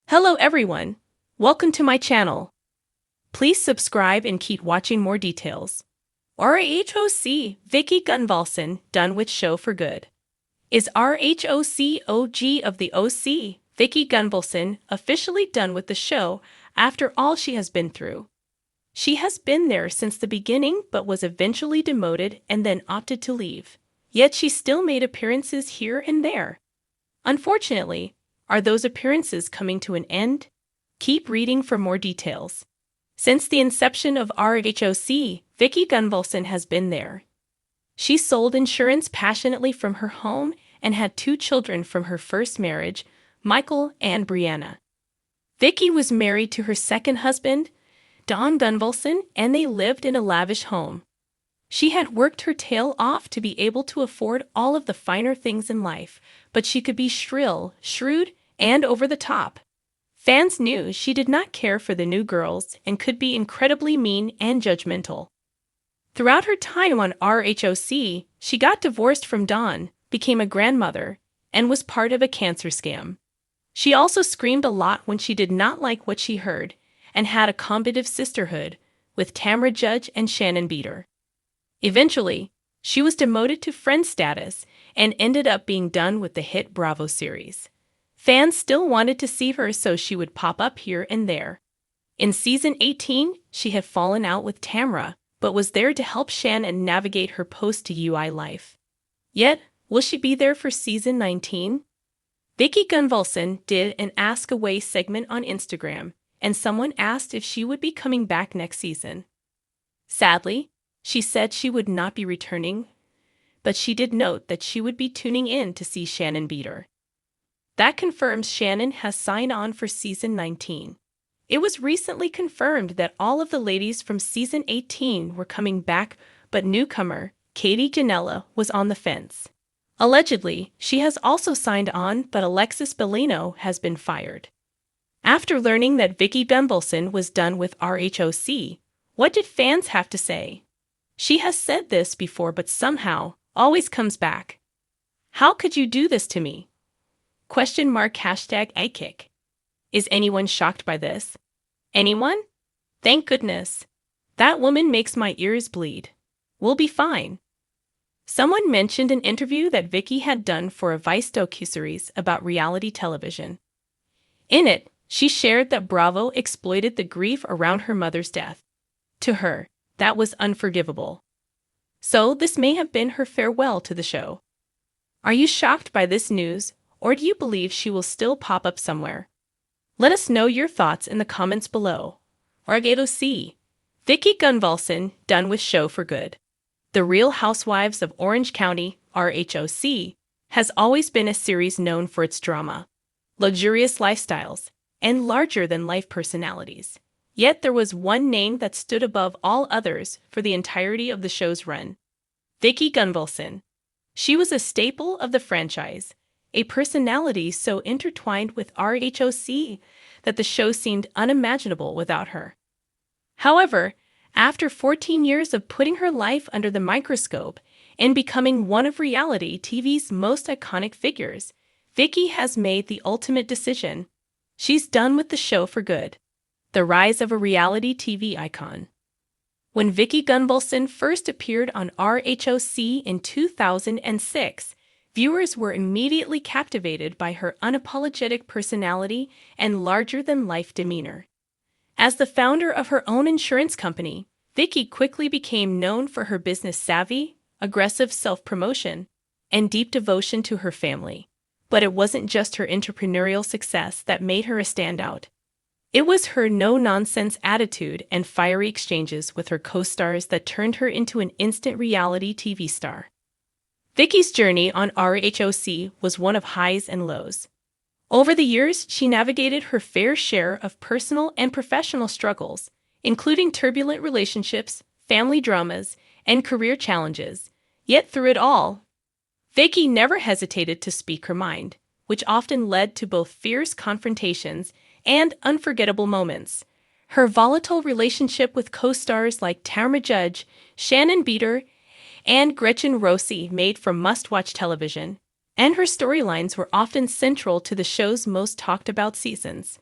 Hello everyone, welcome to my channel. Please subscribe and keep watching more details. RHOC Vicki Gunvalson done with show for good. Is RHOC OG of the OC, Vicki Gunvalson, officially done with the show after all she has been through? She has been there since the beginning but was eventually demoted and then opted to leave. Yet she still made appearances here and there. Unfortunately, are those appearances coming to an end? Keep reading for more details. Since the inception of RHOC, Vicki Gunvalson has been there. She sold insurance passionately from her home and had 2 children from her first marriage, Michael and Brianna. Vicki was married to her second husband, Don Gunvalson, and they lived in a lavish home. She had worked her tail off to be able to afford all of the finer things in life, but she could be shrill, shrewd, and over the top. Fans knew she did not care for the new girls and could be incredibly mean and judgmental. Throughout her time on RHOC, she got divorced from Don, became a grandmother, and was part of a cancer scam. She also screamed a lot when she did not like what she heard, and had a combative sisterhood with Tamra Judge and Shannon Beater. Eventually, she was demoted to friend status and ended up being done with the hit Bravo series. Fans still wanted to see her, so she would pop up here and there. In season 18, she had fallen out with Tamra, but was there to help Shannon navigate her post-UI life. Yet, will she be there for season 19? Vicki Gunvalson did an Ask Away segment on Instagram, and someone asked if she would be coming back next season. Sadly, she said she would not be returning, but she did note that she would be tuning in to see Shannon Beater. That confirms Shannon has signed on for season 19. It was recently confirmed that all of the ladies from season 18 were coming back, but newcomer Katie Janela was on the fence. Allegedly, she has also signed on, but Alexis Bellino has been fired. After learning that Vicki Gunvalson was done with RHOC, what did fans have to say? She has said this before, but somehow always comes back. How could you do this to me? #ikick. Is anyone shocked by this? Anyone? Thank goodness. That woman makes my ears bleed. We'll be fine. Someone mentioned an interview that Vicki had done for a Vice docuseries about reality television. In it, she shared that Bravo exploited the grief around her mother's death. To her, that was unforgivable. So this may have been her farewell to the show. Are you shocked by this news, or do you believe she will still pop up somewhere? Let us know your thoughts in the comments below. RHOC Vicki Gunvalson done with show for good. The Real Housewives of Orange County, RHOC, has always been a series known for its drama, luxurious lifestyles, and larger-than-life personalities. Yet there was one name that stood above all others for the entirety of the show's run: Vicki Gunvalson. She was a staple of the franchise, a personality so intertwined with RHOC that the show seemed unimaginable without her. However, after 14 years of putting her life under the microscope and becoming one of reality TV's most iconic figures, Vicki has made the ultimate decision. She's done with the show for good. The rise of a reality TV icon. When Vicki Gunvalson first appeared on RHOC in 2006, viewers were immediately captivated by her unapologetic personality and larger-than-life demeanor. As the founder of her own insurance company, Vicki quickly became known for her business savvy, aggressive self-promotion, and deep devotion to her family. But it wasn't just her entrepreneurial success that made her a standout. It was her no-nonsense attitude and fiery exchanges with her co-stars that turned her into an instant reality TV star. Vicki's journey on RHOC was one of highs and lows. Over the years, she navigated her fair share of personal and professional struggles, including turbulent relationships, family dramas, and career challenges. Yet through it all, Vicki never hesitated to speak her mind, which often led to both fierce confrontations and unforgettable moments. Her volatile relationship with co-stars like Tamra Judge, Shannon Beater, and Gretchen Rossi made for must-watch television, and her storylines were often central to the show's most talked-about seasons.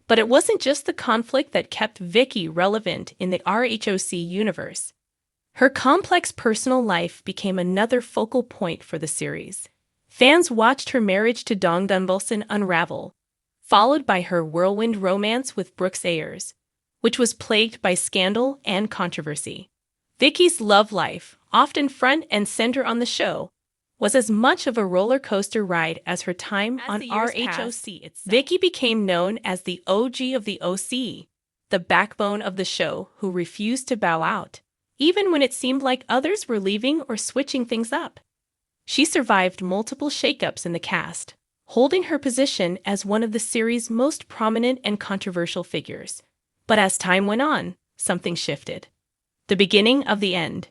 But it wasn't just the conflict that kept Vicki relevant in the RHOC universe. Her complex personal life became another focal point for the series. Fans watched her marriage to Vicki Gunvalson unravel, followed by her whirlwind romance with Brooks Ayers, which was plagued by scandal and controversy. Vicki's love life, often front and center on the show, was as much of a roller coaster ride as her time on RHOC itself. Vicki became known as the OG of the OC, the backbone of the show who refused to bow out, even when it seemed like others were leaving or switching things up. She survived multiple shakeups in the cast, holding her position as one of the series' most prominent and controversial figures. But as time went on, something shifted. The beginning of the end.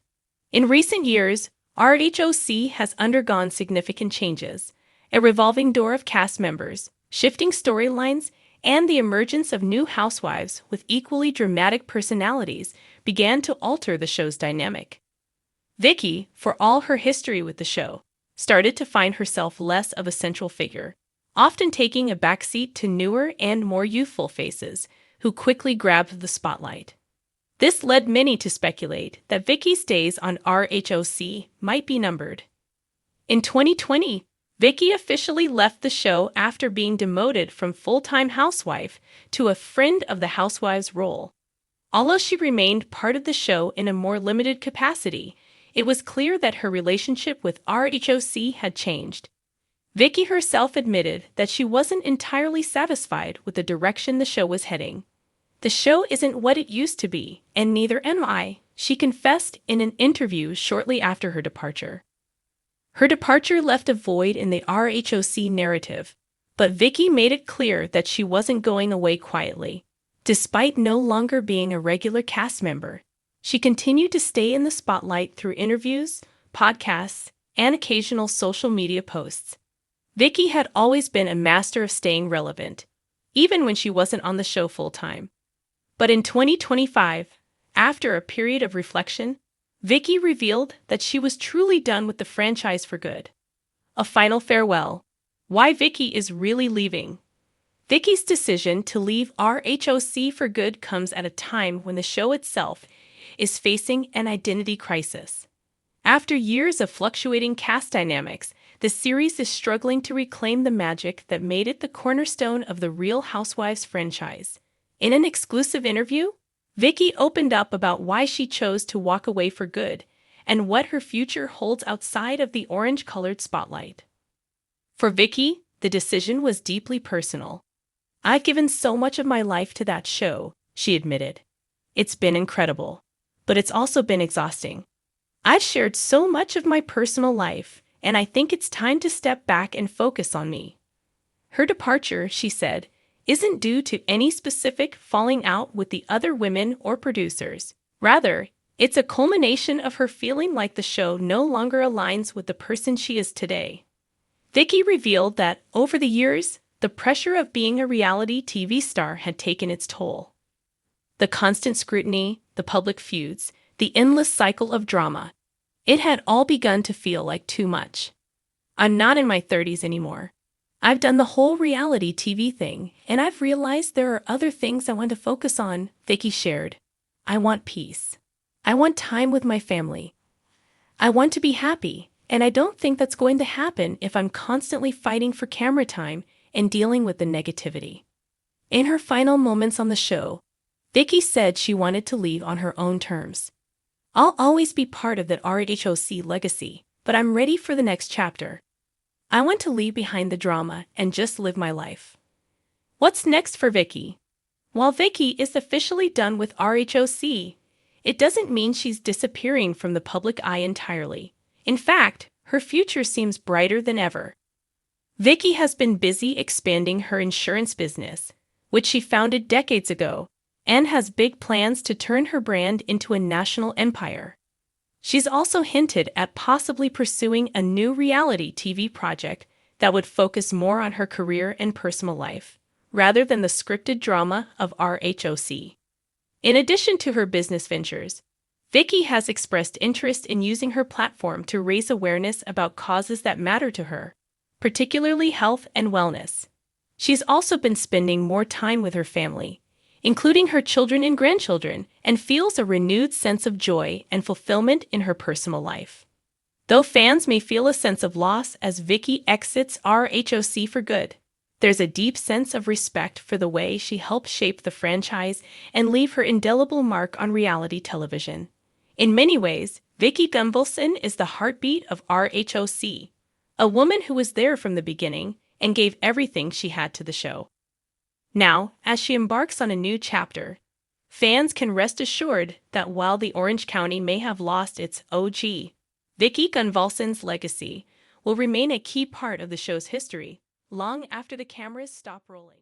In recent years, RHOC has undergone significant changes, a revolving door of cast members, shifting storylines, and the emergence of new housewives with equally dramatic personalities began to alter the show's dynamic. Vicki, for all her history with the show, started to find herself less of a central figure, often taking a backseat to newer and more youthful faces who quickly grabbed the spotlight. This led many to speculate that Vicki's days on RHOC might be numbered. In 2020, Vicki officially left the show after being demoted from full-time housewife to a friend of the Housewives role. Although she remained part of the show in a more limited capacity, it was clear that her relationship with RHOC had changed. Vicki herself admitted that she wasn't entirely satisfied with the direction the show was heading. "The show isn't what it used to be, and neither am I," she confessed in an interview shortly after her departure. Her departure left a void in the RHOC narrative, but Vicki made it clear that she wasn't going away quietly. Despite no longer being a regular cast member, she continued to stay in the spotlight through interviews, podcasts, and occasional social media posts. Vicki had always been a master of staying relevant, even when she wasn't on the show full-time. But in 2025, after a period of reflection, Vicki revealed that she was truly done with the franchise for good. A final farewell. Why Vicki is really leaving. Vicki's decision to leave RHOC for good comes at a time when the show itself is facing an identity crisis. After years of fluctuating cast dynamics, the series is struggling to reclaim the magic that made it the cornerstone of the Real Housewives franchise. In an exclusive interview, Vicki opened up about why she chose to walk away for good and what her future holds outside of the orange-colored spotlight. For Vicki, the decision was deeply personal. "I've given so much of my life to that show," she admitted. "It's been incredible, but it's also been exhausting. I've shared so much of my personal life, and I think it's time to step back and focus on me." Her departure, she said, isn't due to any specific falling out with the other women or producers. Rather, it's a culmination of her feeling like the show no longer aligns with the person she is today. Vicki revealed that, over the years, the pressure of being a reality TV star had taken its toll. The constant scrutiny, the public feuds, the endless cycle of drama. It had all begun to feel like too much. "I'm not in my 30s anymore. I've done the whole reality TV thing, and I've realized there are other things I want to focus on," Vicki shared. "I want peace. I want time with my family. I want to be happy, and I don't think that's going to happen if I'm constantly fighting for camera time and dealing with the negativity." In her final moments on the show, Vicki said she wanted to leave on her own terms. "I'll always be part of that RHOC legacy, but I'm ready for the next chapter. I want to leave behind the drama and just live my life." What's next for Vicki? While Vicki is officially done with RHOC, it doesn't mean she's disappearing from the public eye entirely. In fact, her future seems brighter than ever. Vicki has been busy expanding her insurance business, which she founded decades ago, and has big plans to turn her brand into a national empire. She's also hinted at possibly pursuing a new reality TV project that would focus more on her career and personal life, rather than the scripted drama of RHOC. In addition to her business ventures, Vicki has expressed interest in using her platform to raise awareness about causes that matter to her, particularly health and wellness. She's also been spending more time with her family, including her children and grandchildren, and feels a renewed sense of joy and fulfillment in her personal life. Though fans may feel a sense of loss as Vicki exits RHOC for good, there's a deep sense of respect for the way she helped shape the franchise and leave her indelible mark on reality television. In many ways, Vicki Gunvalson is the heartbeat of RHOC, a woman who was there from the beginning and gave everything she had to the show. Now, as she embarks on a new chapter, fans can rest assured that while the Orange County may have lost its OG, Vicki Gunvalson's legacy will remain a key part of the show's history long after the cameras stop rolling.